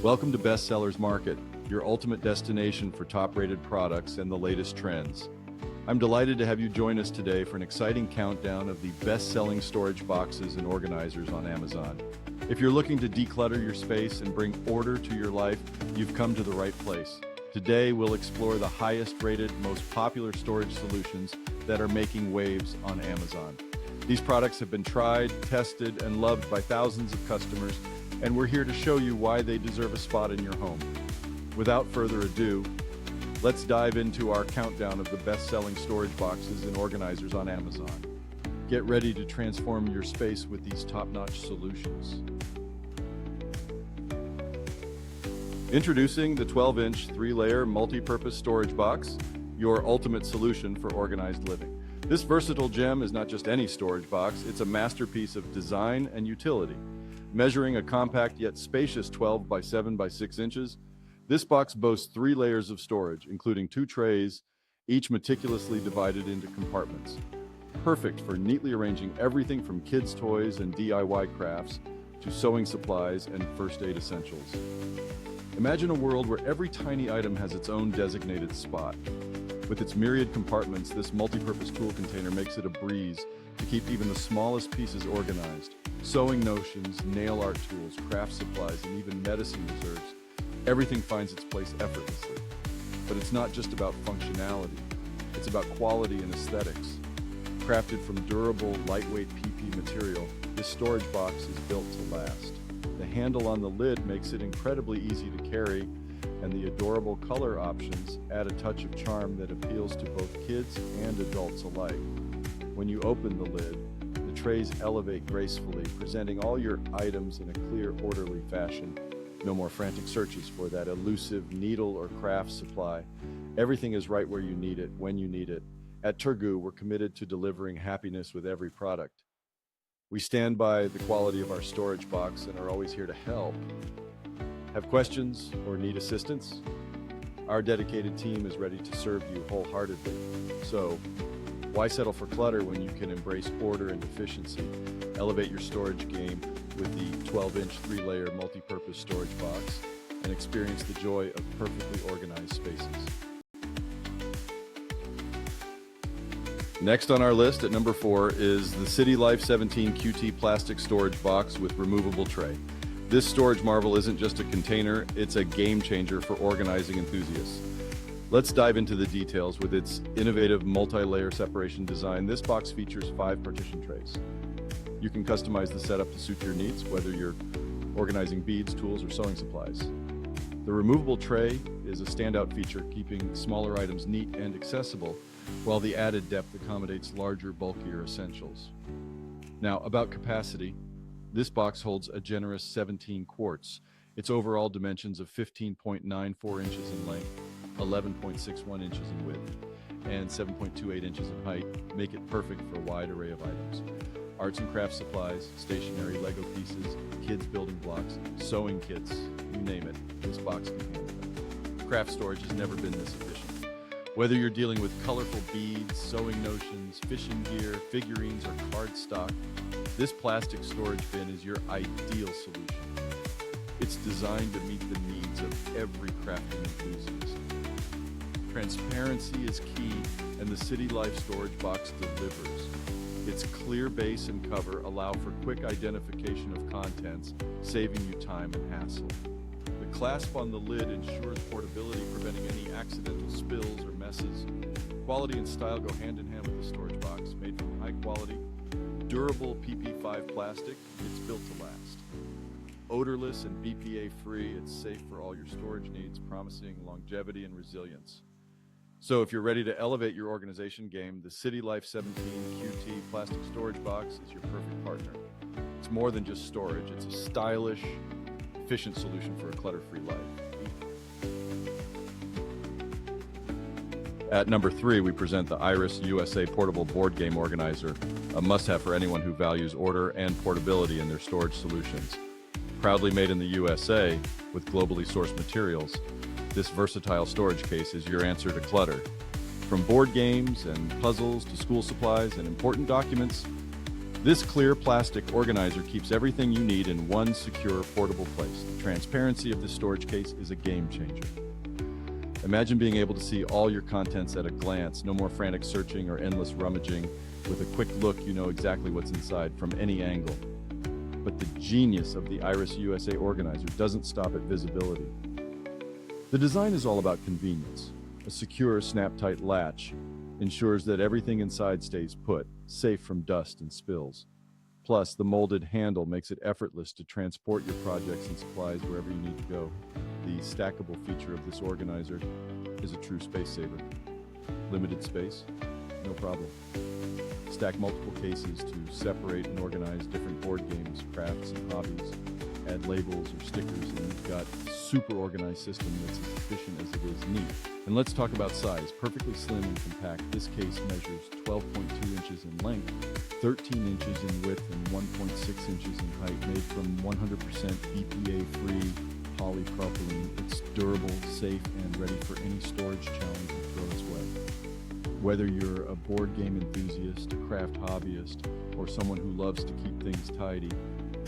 Welcome to Bestsellers Market, your ultimate destination for top-rated products and the latest trends. I'm delighted to have you join us today for an exciting countdown of the best-selling storage boxes and organizers on Amazon. If you're looking to declutter your space and bring order to your life, you've come to the right place. Today, we'll explore the highest-rated, most popular storage solutions that are making waves on Amazon. These products have been tried, tested, and loved by thousands of customers, and we're here to show you why they deserve a spot in your home. Without further ado, let's dive into our countdown of the best-selling storage boxes and organizers on Amazon. Get ready to transform your space with these top-notch solutions. Introducing the 12-inch 3-layer multi-purpose storage box, your ultimate solution for organized living. This versatile gem is not just any storage box, it's a masterpiece of design and utility. Measuring a compact yet spacious 12 by 7 by 6 inches, this box boasts 3 layers of storage, including 2 trays, each meticulously divided into compartments. Perfect for neatly arranging everything from kids' toys and DIY crafts to sewing supplies and first aid essentials. Imagine a world where every tiny item has its own designated spot. With its myriad compartments, this multi-purpose tool container makes it a breeze to keep even the smallest pieces organized. Sewing notions, nail art tools, craft supplies, and even medicine reserves, everything finds its place effortlessly. But it's not just about functionality, it's about quality and aesthetics. Crafted from durable, lightweight PP material, this storage box is built to last. The handle on the lid makes it incredibly easy to carry, and the adorable color options add a touch of charm that appeals to both kids and adults alike. When you open the lid, the trays elevate gracefully, presenting all your items in a clear, orderly fashion. No more frantic searches for that elusive needle or craft supply. Everything is right where you need it, when you need it. At Turgu, we're committed to delivering happiness with every product. We stand by the quality of our storage box and are always here to help. Have questions or need assistance? Our dedicated team is ready to serve you wholeheartedly. So, why settle for clutter when you can embrace order and efficiency? Elevate your storage game with the 12-inch 3-layer multi-purpose storage box and experience the joy of perfectly organized spaces. Next on our list at number 4 is the Citylife 17 QT plastic storage box with removable tray. This storage marvel isn't just a container, it's a game changer for organizing enthusiasts. Let's dive into the details. With its innovative multi-layer separation design, this box features 5 partition trays. You can customize the setup to suit your needs, whether you're organizing beads, tools, or sewing supplies. The removable tray is a standout feature, keeping smaller items neat and accessible, while the added depth accommodates larger, bulkier essentials. Now, about capacity, this box holds a generous 17 quarts. Its overall dimensions of 15.94 inches in length, 11.61 inches in width, and 7.28 inches in height make it perfect for a wide array of items. Arts and crafts supplies, stationery, Lego pieces, kids building blocks, sewing kits, you name it, this box can handle it. Craft storage has never been this efficient. Whether you're dealing with colorful beads, sewing notions, fishing gear, figurines, or cardstock, this plastic storage bin is your ideal solution. It's designed to meet the needs of every crafting enthusiast. Transparency is key, and the Citylife storage box delivers. Its clear base and cover allow for quick identification of contents, saving you time and hassle. The clasp on the lid ensures portability, preventing any accidental spills or messes. Quality and style go hand in hand with the storage box. Made from high-quality, durable PP5 plastic, it's built to last. Odorless and BPA-free, it's safe for all your storage needs, promising longevity and resilience. So if you're ready to elevate your organization game, the Citylife 17 QT plastic storage box is your perfect partner. It's more than just storage, it's a stylish, efficient solution for a clutter-free life. At number 3, we present the Iris USA Portable Board Game Organizer, a must-have for anyone who values order and portability in their storage solutions. Proudly made in the USA with globally sourced materials, this versatile storage case is your answer to clutter. From board games and puzzles to school supplies and important documents, This clear plastic organizer keeps everything you need in one secure, portable place. The transparency of this storage case is a game changer. Imagine being able to see all your contents at a glance, no more frantic searching or endless rummaging. With a quick look, you know exactly what's inside from any angle. But the genius of the Iris USA organizer doesn't stop at visibility. The design is all about convenience. A secure, snap-tight latch ensures that everything inside stays put, safe from dust and spills. Plus, the molded handle makes it effortless to transport your projects and supplies wherever you need to go. The stackable feature of this organizer is a true space saver. Limited space? No problem. Stack multiple cases to separate and organize different board games, crafts, and hobbies. Add labels or stickers, and you've got a super organized system that's as efficient as it is neat. And let's talk about size. Perfectly slim and compact, this case measures 12.2 inches in length, 13 inches in width, and 1.6 inches in height, made from 100% BPA-free polypropylene. It's durable, safe, and ready for any storage challenge you throw its way. Whether you're a board game enthusiast, a craft hobbyist, or someone who loves to keep things tidy,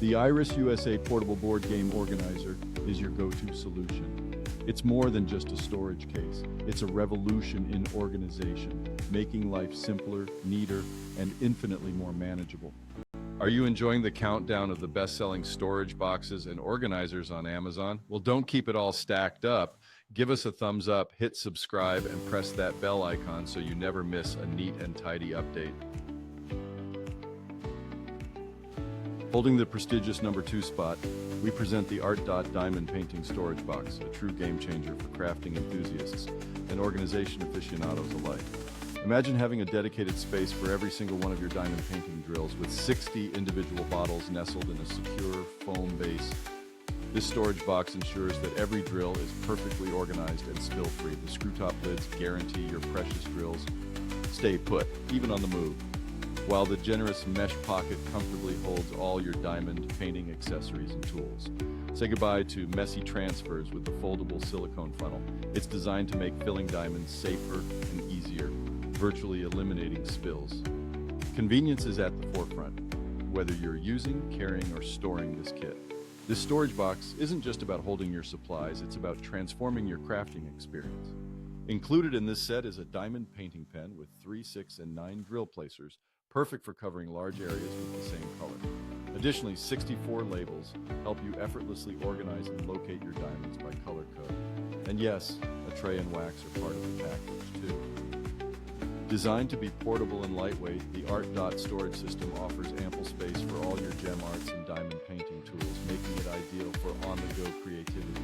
the Iris USA Portable Board Game Organizer is your go-to solution. It's more than just a storage case. It's a revolution in organization, making life simpler, neater, and infinitely more manageable. Are you enjoying the countdown of the best-selling storage boxes and organizers on Amazon? Well, don't keep it all stacked up. Give us a thumbs up, hit subscribe, and press that bell icon so you never miss a neat and tidy update. Holding the prestigious number 2 spot, we present the ARTDOT Diamond Painting Storage Box, a true game changer for crafting enthusiasts and organization aficionados alike. Imagine having a dedicated space for every single one of your diamond painting drills with 60 individual bottles nestled in a secure foam base. This storage box ensures that every drill is perfectly organized and spill-free. The screw-top lids guarantee your precious drills stay put, even on the move, while the generous mesh pocket comfortably holds all your diamond painting accessories and tools. Say goodbye to messy transfers with the foldable silicone funnel. It's designed to make filling diamonds safer and easier, virtually eliminating spills. Convenience is at the forefront, whether you're using, carrying, or storing this kit. This storage box isn't just about holding your supplies, it's about transforming your crafting experience. Included in this set is a diamond painting pen with 3, 6, and 9 drill placers, perfect for covering large areas with the same color. Additionally, 64 labels help you effortlessly organize and locate your diamonds by color code. And yes, a tray and wax are part of the package too. Designed to be portable and lightweight, the ARTDOT storage system offers ample space for all your gem arts and diamond painting tools, making it ideal for on-the-go creativity.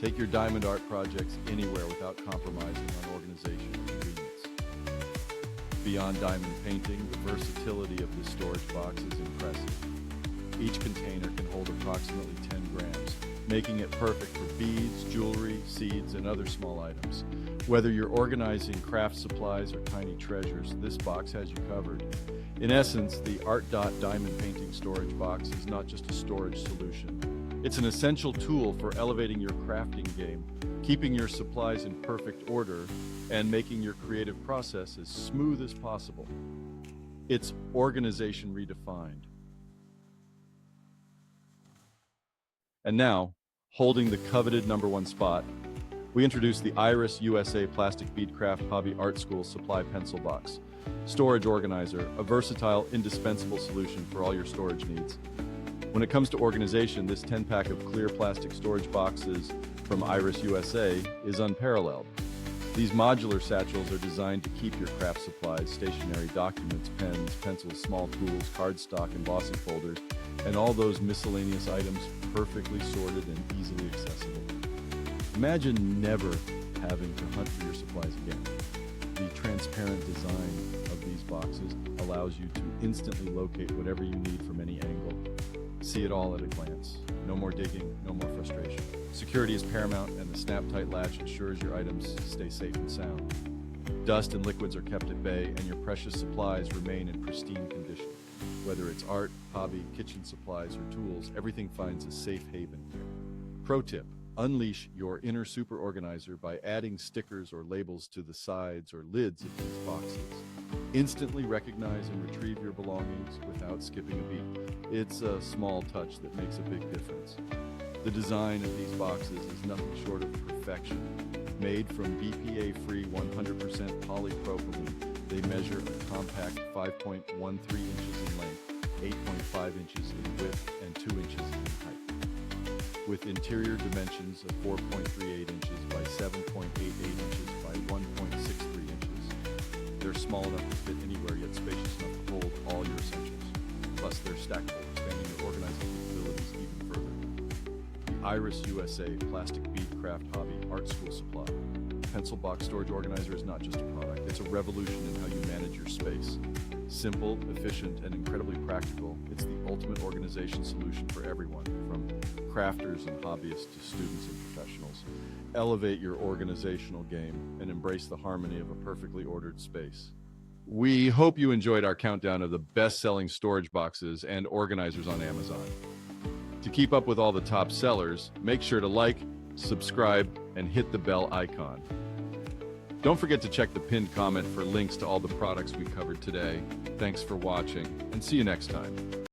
Take your diamond art projects anywhere without compromising on organization and convenience. Beyond diamond painting, the versatility of this storage box is impressive. Each container can hold approximately 10 grams, making it perfect for beads, jewelry, seeds, and other small items. Whether you're organizing craft supplies or tiny treasures, this box has you covered. In essence, the ARTDOT Diamond Painting Storage Box is not just a storage solution. It's an essential tool for elevating your crafting game, keeping your supplies in perfect order, and making your creative process as smooth as possible. It's organization redefined. And now, holding the coveted number 1 spot, we introduce the Iris USA Plastic Beadcraft Hobby Art School Supply Pencil Box. Storage organizer, a versatile, indispensable solution for all your storage needs. When it comes to organization, this 10-pack of clear plastic storage boxes from Iris USA is unparalleled. These modular satchels are designed to keep your craft supplies, stationery, documents, pens, pencils, small tools, cardstock, embossing folders, and all those miscellaneous items perfectly sorted and easily accessible. Imagine never having to hunt for your supplies again. The transparent design of these boxes allows you to instantly locate whatever you need from any angle. See it all at a glance. No more digging, no more frustration. Security is paramount, and the snap-tight latch ensures your items stay safe and sound. Dust and liquids are kept at bay, and your precious supplies remain in pristine condition. Whether it's art, hobby, kitchen supplies, or tools, everything finds a safe haven here. Pro tip: unleash your inner super organizer by adding stickers or labels to the sides or lids of these boxes. Instantly recognize and retrieve your belongings without skipping a beat. It's a small touch that makes a big difference. The design of these boxes is nothing short of perfection. Made from BPA-free 100% polypropylene, they measure a compact 5.13 inches in length, 8.5 inches in width, and 2 inches in height. With interior dimensions of 4.38 inches by 7.88 inches by 1.63 inches, they're small enough to fit anywhere yet spacious enough to hold all your essentials. Plus, they're stackable, expanding your organizing capabilities even further. The Iris USA Plastic Bead Craft Hobby Art School Supply. Pencil box storage organizer is not just a product, it's a revolution in how you manage your space. Simple, efficient, and incredibly practical, it's the ultimate organization solution for everyone, from crafters and hobbyists to students and professionals. Elevate your organizational game and embrace the harmony of a perfectly ordered space. We hope you enjoyed our countdown of the best-selling storage boxes and organizers on Amazon. To keep up with all the top sellers, make sure to like, subscribe, and hit the bell icon. Don't forget to check the pinned comment for links to all the products we covered today. Thanks for watching, and see you next time.